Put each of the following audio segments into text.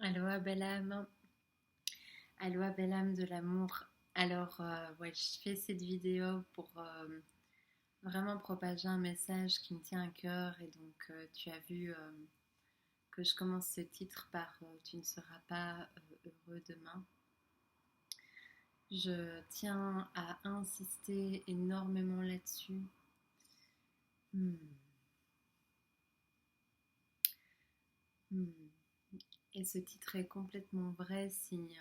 Aloha belle âme, aloha belle âme de l'amour. Alors, ouais, je fais cette vidéo pour vraiment propager un message qui me tient à cœur. Et donc, tu as vu que je commence ce titre par Tu ne seras pas heureux demain. Je tiens à insister énormément là-dessus. Hmm. Hmm. Et ce titre est complètement vrai si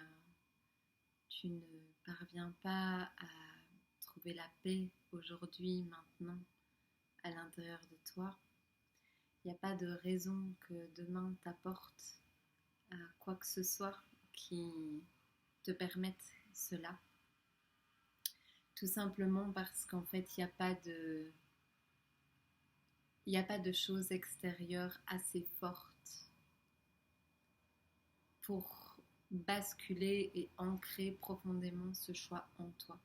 tu ne parviens pas à trouver la paix aujourd'hui, maintenant, à l'intérieur de toi. Il n'y a pas de raison que demain t'apporte quoi que ce soit qui te permette cela. Tout simplement parce qu'en fait, il n'y a pas de choses extérieures assez fortes pour basculer et ancrer profondément ce choix en toi.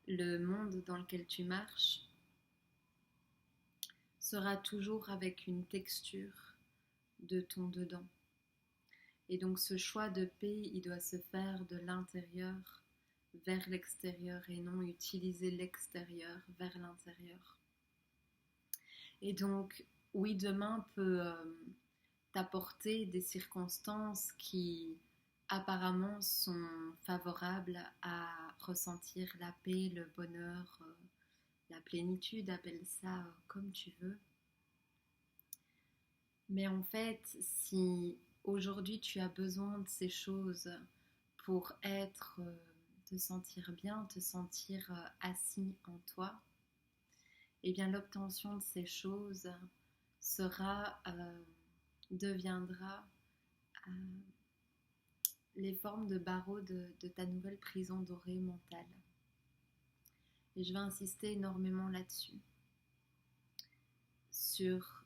Le monde dans lequel tu marches sera toujours avec une texture de ton dedans. Et donc ce choix de paix, il doit se faire de l'intérieur vers l'extérieur et non utiliser l'extérieur vers l'intérieur. Et donc, oui, demain peut t'apporter des circonstances qui apparemment sont favorables à ressentir la paix, le bonheur, la plénitude, appelle ça comme tu veux. Mais en fait, si aujourd'hui tu as besoin de ces choses pour te sentir bien, te sentir assis en toi, eh bien l'obtention de ces choses deviendra euh, les formes de barreaux de ta nouvelle prison dorée mentale. Et je vais insister énormément là-dessus, sur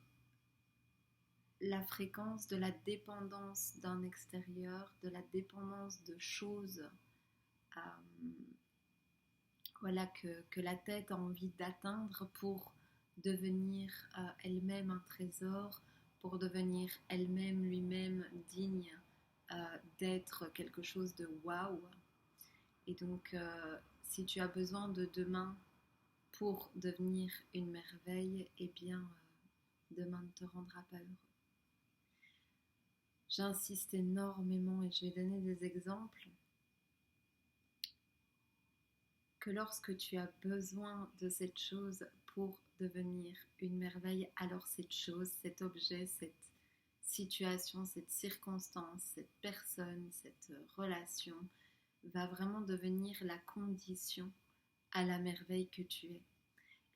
la fréquence de la dépendance d'un extérieur, de la dépendance de choses euh, voilà, que la tête a envie d'atteindre pour devenir elle-même un trésor, pour devenir elle-même, lui-même digne d'être quelque chose de waouh. Et donc, si tu as besoin de demain pour devenir une merveille, eh bien, demain ne te rendra pas heureux. J'insiste énormément et je vais donner des exemples que lorsque tu as besoin de cette chose pour devenir une merveille, alors cette chose, cet objet, cette situation, cette circonstance, cette personne, cette relation va vraiment devenir la condition à la merveille que tu es.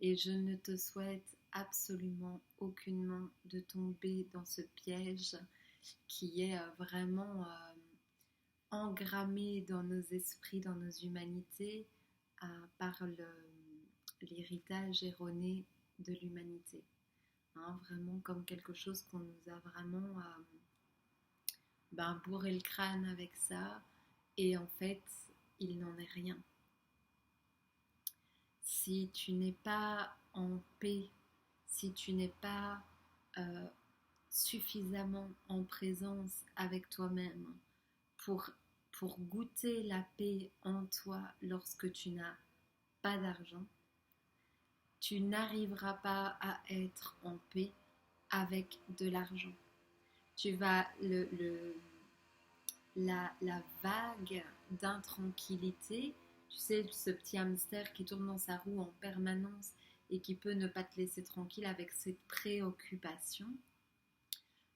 Et je ne te souhaite absolument aucunement de tomber dans ce piège qui est vraiment engrammé dans nos esprits, dans nos humanités, par l'héritage erroné de l'humanité. Hein, vraiment comme quelque chose qu'on nous a vraiment bourré le crâne avec ça, et en fait, il n'en est rien. Si tu n'es pas en paix, si tu n'es pas euh, suffisamment en présence avec toi-même pour, pour goûter la paix en toi lorsque tu n'as pas d'argent, tu n'arriveras pas à être en paix avec de l'argent. Tu vas la vague d'intranquillité, tu sais, ce petit hamster qui tourne dans sa roue en permanence et qui peut ne pas te laisser tranquille avec ses préoccupations,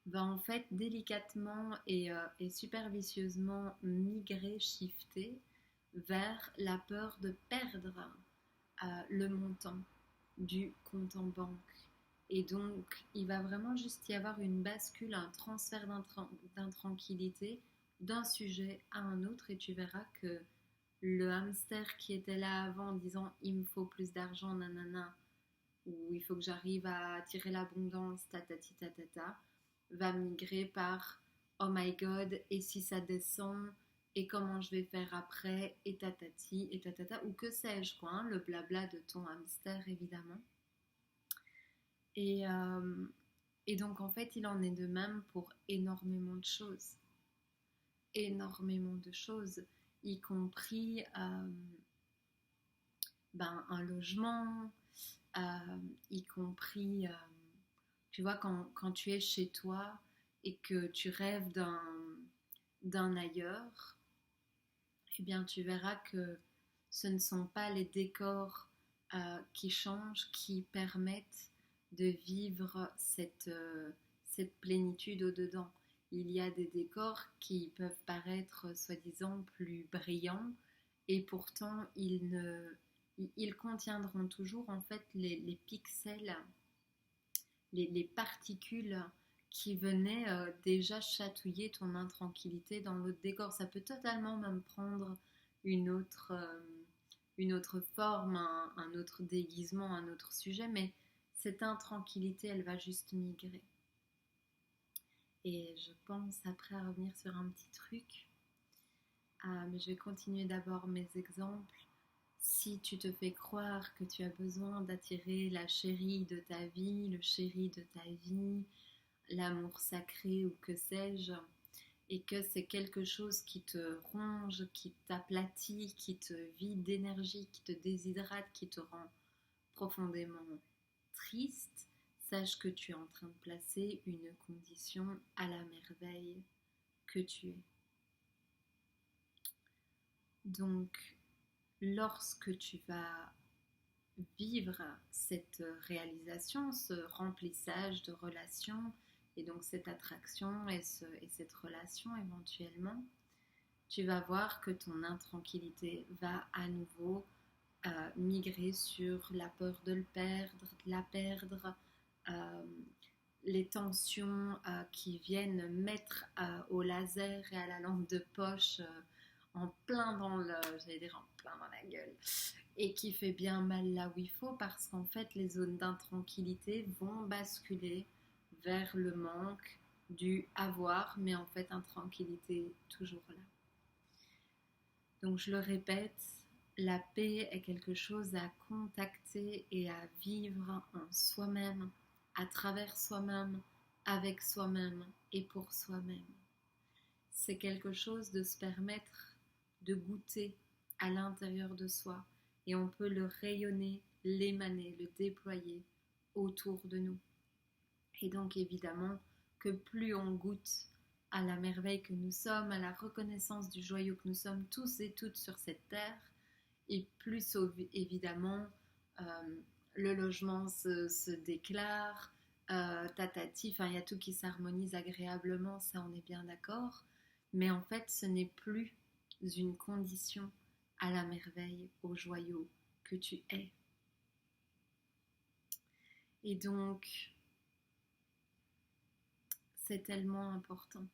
va en fait délicatement et supervicieusement migrer, shifter vers la peur de perdre le montant du compte en banque. Et donc, il va vraiment juste y avoir une bascule, un transfert d'intranquillité d'un sujet à un autre, et tu verras que le hamster qui était là avant en disant il me faut plus d'argent, nanana, ou il faut que j'arrive à attirer l'abondance, tatati tatata, va migrer par oh my god, et si ça descend, et comment je vais faire après, et tatati et tatata, ou que sais-je quoi, hein, le blabla de ton hamster évidemment. Et Et donc en fait, il en est de même pour énormément de choses, y compris un logement, y compris, tu vois, quand tu es chez toi et que tu rêves d'un ailleurs, eh bien tu verras que ce ne sont pas les décors qui changent, qui permettent de vivre cette plénitude au-dedans. Il y a des décors qui peuvent paraître soi-disant plus brillants et pourtant ils contiendront toujours en fait les pixels, les particules qui venaient déjà chatouiller ton intranquillité dans l'autre décor. Ça peut totalement même prendre une autre, euh, une autre forme, un autre déguisement, un autre sujet, mais cette intranquillité, elle va juste migrer. Et je pense après à revenir sur un petit truc, mais je vais continuer d'abord mes exemples. Si tu te fais croire que tu as besoin d'attirer la chérie de ta vie, le chéri de ta vie, l'amour sacré ou que sais-je, et que c'est quelque chose qui te ronge, qui t'aplatit, qui te vide d'énergie, qui te déshydrate, qui te rend profondément triste, sache que tu es en train de placer une condition à la merveille que tu es. Donc, lorsque tu vas vivre cette réalisation, ce remplissage de relations, et donc cette attraction et cette relation éventuellement, tu vas voir que ton intranquillité va à nouveau migrer sur la peur de le perdre, de la perdre, euh, les tensions qui viennent mettre au laser et à la lampe de poche en plein dans le, j'allais dire en plein dans la gueule, et qui fait bien mal là où il faut parce qu'en fait les zones d'intranquillité vont basculer vers le manque du avoir, mais en fait intranquillité toujours là. Donc je le répète, la paix est quelque chose à contacter et à vivre en soi-même, à travers soi-même, avec soi-même et pour soi-même. C'est quelque chose de se permettre de goûter à l'intérieur de soi et on peut le rayonner, l'émaner, le déployer autour de nous. Et donc évidemment que plus on goûte à la merveille que nous sommes, à la reconnaissance du joyau que nous sommes tous et toutes sur cette terre, et plus évidemment le logement se déclare, tatati, enfin il y a tout qui s'harmonise agréablement, ça on est bien d'accord, mais en fait ce n'est plus une condition à la merveille, au joyau que tu es. Et donc c'est tellement important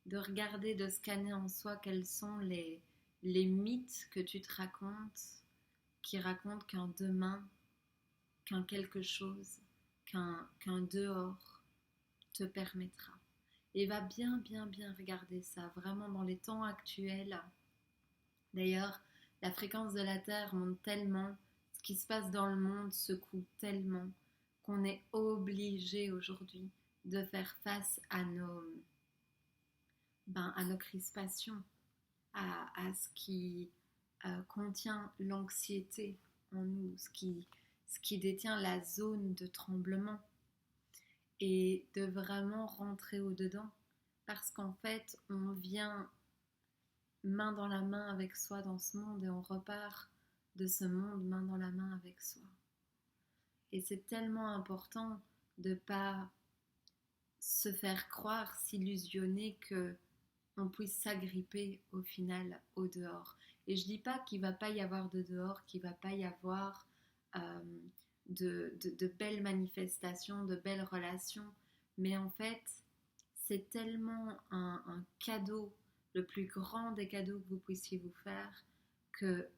de regarder, de scanner en soi quels sont les mythes que tu te racontes, qui racontent qu'un demain, qu'un quelque chose, qu'un dehors te permettra. Et va bien regarder ça, vraiment dans les temps actuels. D'ailleurs, la fréquence de la Terre monte tellement, ce qui se passe dans le monde secoue tellement qu'on est obligé aujourd'hui de faire face à nos crispations, à ce qui contient l'anxiété en nous, ce qui détient la zone de tremblement et de vraiment rentrer au-dedans parce qu'en fait on vient main dans la main avec soi dans ce monde et on repart de ce monde main dans la main avec soi. Et c'est tellement important de ne pas se faire croire, s'illusionner que on puisse s'agripper au final au dehors. Et je dis pas qu'il va pas y avoir de dehors, qu'il va pas y avoir de belles manifestations, de belles relations, mais en fait c'est tellement un cadeau, le plus grand des cadeaux que vous puissiez vous faire, que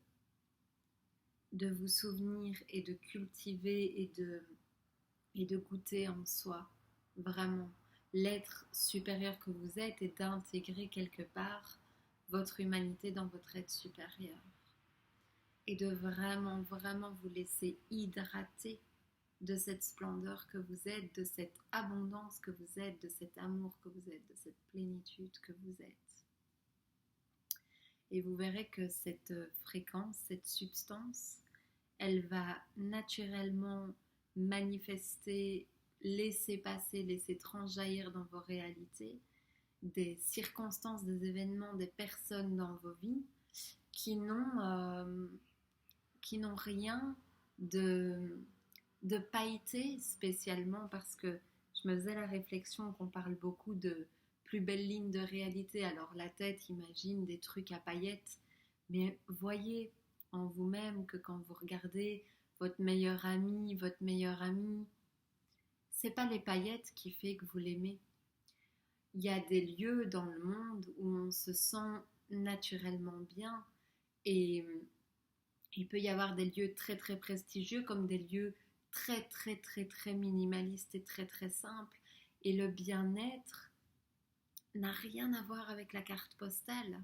de vous souvenir et de cultiver et de goûter en soi vraiment l'être supérieur que vous êtes et d'intégrer quelque part votre humanité dans votre être supérieur et de vraiment vous laisser hydrater de cette splendeur que vous êtes, de cette abondance que vous êtes, de cet amour que vous êtes, de cette plénitude que vous êtes. Et vous verrez que cette fréquence, cette substance, elle va naturellement manifester, laisser passer, laisser transjaillir dans vos réalités des circonstances, des événements, des personnes dans vos vies qui n'ont rien de pailleté spécialement, parce que je me faisais la réflexion qu'on parle beaucoup de plus belle ligne de réalité. Alors la tête imagine des trucs à paillettes, mais voyez en vous-même que quand vous regardez votre meilleur ami, votre meilleure amie, c'est pas les paillettes qui fait que vous l'aimez. Il y a des lieux dans le monde où on se sent naturellement bien, et il peut y avoir des lieux très très prestigieux comme des lieux très très très très minimalistes et très très simples. Et le bien-être n'a rien à voir avec la carte postale.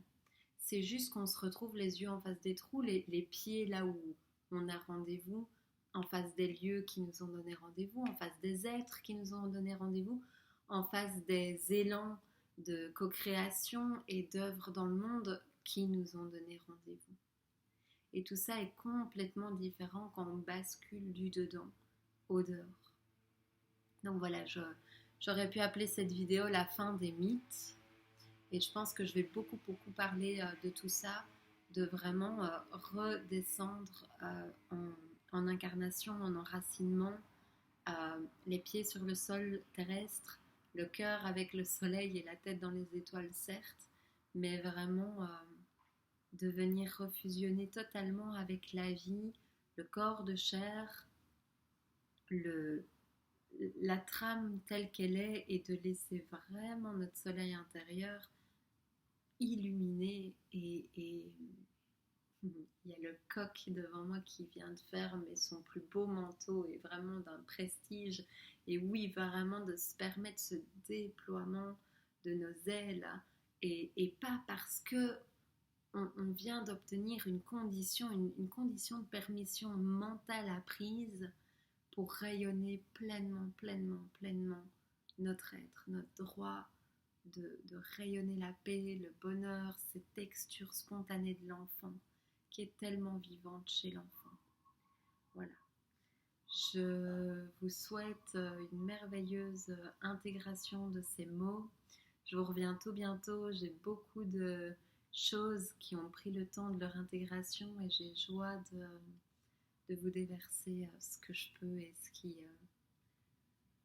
C'est juste qu'on se retrouve les yeux en face des trous, les pieds là où on a rendez-vous, en face des lieux qui nous ont donné rendez-vous, en face des êtres qui nous ont donné rendez-vous, en face des élans de co-création et d'œuvres dans le monde qui nous ont donné rendez-vous. Et tout ça est complètement différent quand on bascule du dedans au dehors. Donc voilà, j'aurais pu appeler cette vidéo la fin des mythes. Et je pense que je vais beaucoup parler de tout ça, de vraiment redescendre en incarnation, en enracinement, les pieds sur le sol terrestre, le cœur avec le soleil et la tête dans les étoiles certes, mais vraiment de venir refusionner totalement avec la vie, le corps de chair, la trame telle qu'elle est, et de laisser vraiment notre soleil intérieur illuminé. Et il y a le coq devant moi qui vient de faire mais son plus beau manteau, et vraiment d'un prestige, et oui, vraiment de se permettre ce déploiement de nos ailes, et pas parce que on vient d'obtenir une condition de permission mentale apprise pour rayonner pleinement notre être, notre droit de rayonner la paix, le bonheur, cette texture spontanée de l'enfant qui est tellement vivante chez l'enfant. Voilà. Je vous souhaite une merveilleuse intégration de ces mots. Je vous reviens tout bientôt. J'ai beaucoup de choses qui ont pris le temps de leur intégration, et j'ai joie de vous déverser ce que je peux et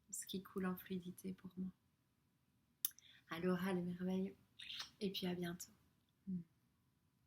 ce qui coule en fluidité pour moi. Aloha les merveilles, et puis à bientôt.